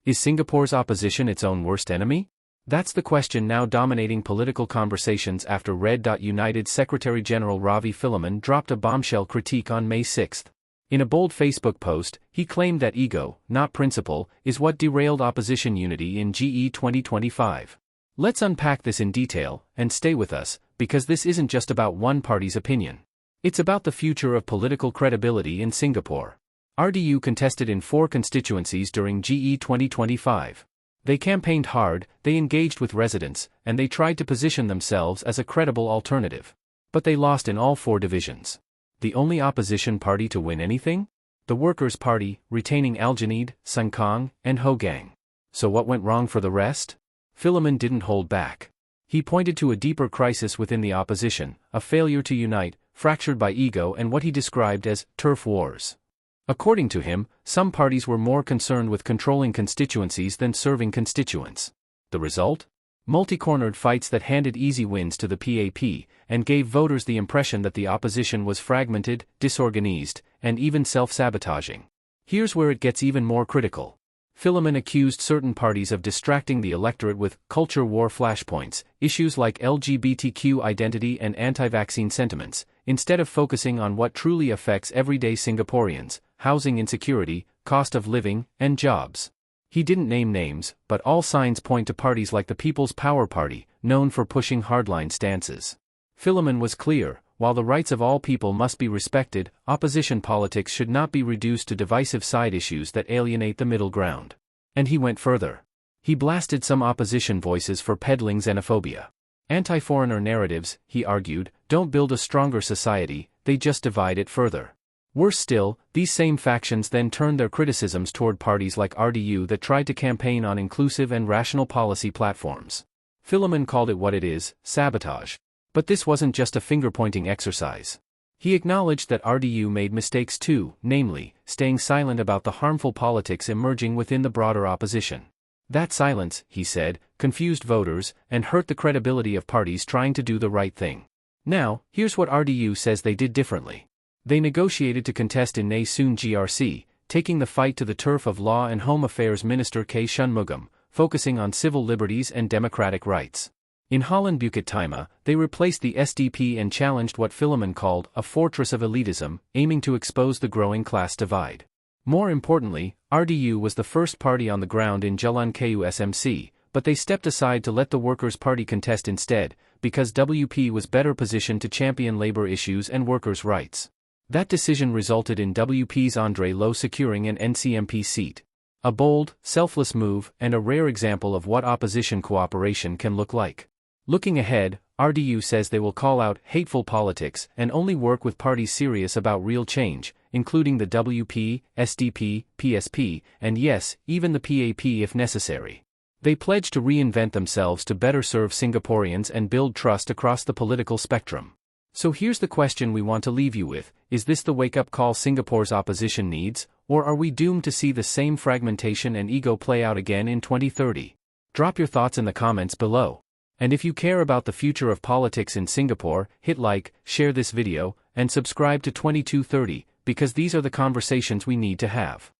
Is Singapore's opposition its own worst enemy? That's the question now dominating political conversations after Red. United Secretary-General Ravi Philemon dropped a bombshell critique on May 6. In a bold Facebook post, he claimed that ego, not principle, is what derailed opposition unity in GE 2025. Let's unpack this in detail, and stay with us, because this isn't just about one party's opinion. It's about the future of political credibility in Singapore. RDU contested in 4 constituencies during GE 2025. They campaigned hard, they engaged with residents, and they tried to position themselves as a credible alternative. But they lost in all 4 divisions. The only opposition party to win anything? The Workers' Party, retaining Aljunied, Sengkang, and Hougang. So what went wrong for the rest? Philemon didn't hold back. He pointed to a deeper crisis within the opposition, a failure to unite, fractured by ego and what he described as turf wars. According to him, some parties were more concerned with controlling constituencies than serving constituents. The result? Multi-cornered fights that handed easy wins to the PAP, and gave voters the impression that the opposition was fragmented, disorganized, and even self-sabotaging. Here's where it gets even more critical. Philemon accused certain parties of distracting the electorate with culture war flashpoints, issues like LGBTQ identity and anti-vaccine sentiments, instead of focusing on what truly affects everyday Singaporeans: housing insecurity, cost of living, and jobs. He didn't name names, but all signs point to parties like the People's Power Party, known for pushing hardline stances. Philemon was clear: while the rights of all people must be respected, opposition politics should not be reduced to divisive side issues that alienate the middle ground. And he went further. He blasted some opposition voices for peddling xenophobia. Anti-foreigner narratives, he argued, don't build a stronger society, they just divide it further. Worse still, these same factions then turned their criticisms toward parties like RDU that tried to campaign on inclusive and rational policy platforms. Philemon called it what it is: sabotage. But this wasn't just a finger-pointing exercise. He acknowledged that RDU made mistakes too, namely, staying silent about the harmful politics emerging within the broader opposition. That silence, he said, confused voters and hurt the credibility of parties trying to do the right thing. Now, here's what RDU says they did differently. They negotiated to contest in Nay Soon GRC, taking the fight to the turf of Law and Home Affairs Minister K. Shanmugam, focusing on civil liberties and democratic rights. In Holland Bukit Timah, they replaced the SDP and challenged what Philemon called a fortress of elitism, aiming to expose the growing class divide. More importantly, RDU was the first party on the ground in Jalan Kayu SMC, but they stepped aside to let the Workers' Party contest instead, because WP was better positioned to champion labor issues and workers' rights. That decision resulted in WP's Andre Loh securing an NCMP seat. A bold, selfless move, and a rare example of what opposition cooperation can look like. Looking ahead, RDU says they will call out hateful politics and only work with parties serious about real change, including the WP, SDP, PSP, and yes, even the PAP if necessary. They pledge to reinvent themselves to better serve Singaporeans and build trust across the political spectrum. So here's the question we want to leave you with: is this the wake-up call Singapore's opposition needs, or are we doomed to see the same fragmentation and ego play out again in 2030? Drop your thoughts in the comments below. And if you care about the future of politics in Singapore, hit like, share this video, and subscribe to 2230, because these are the conversations we need to have.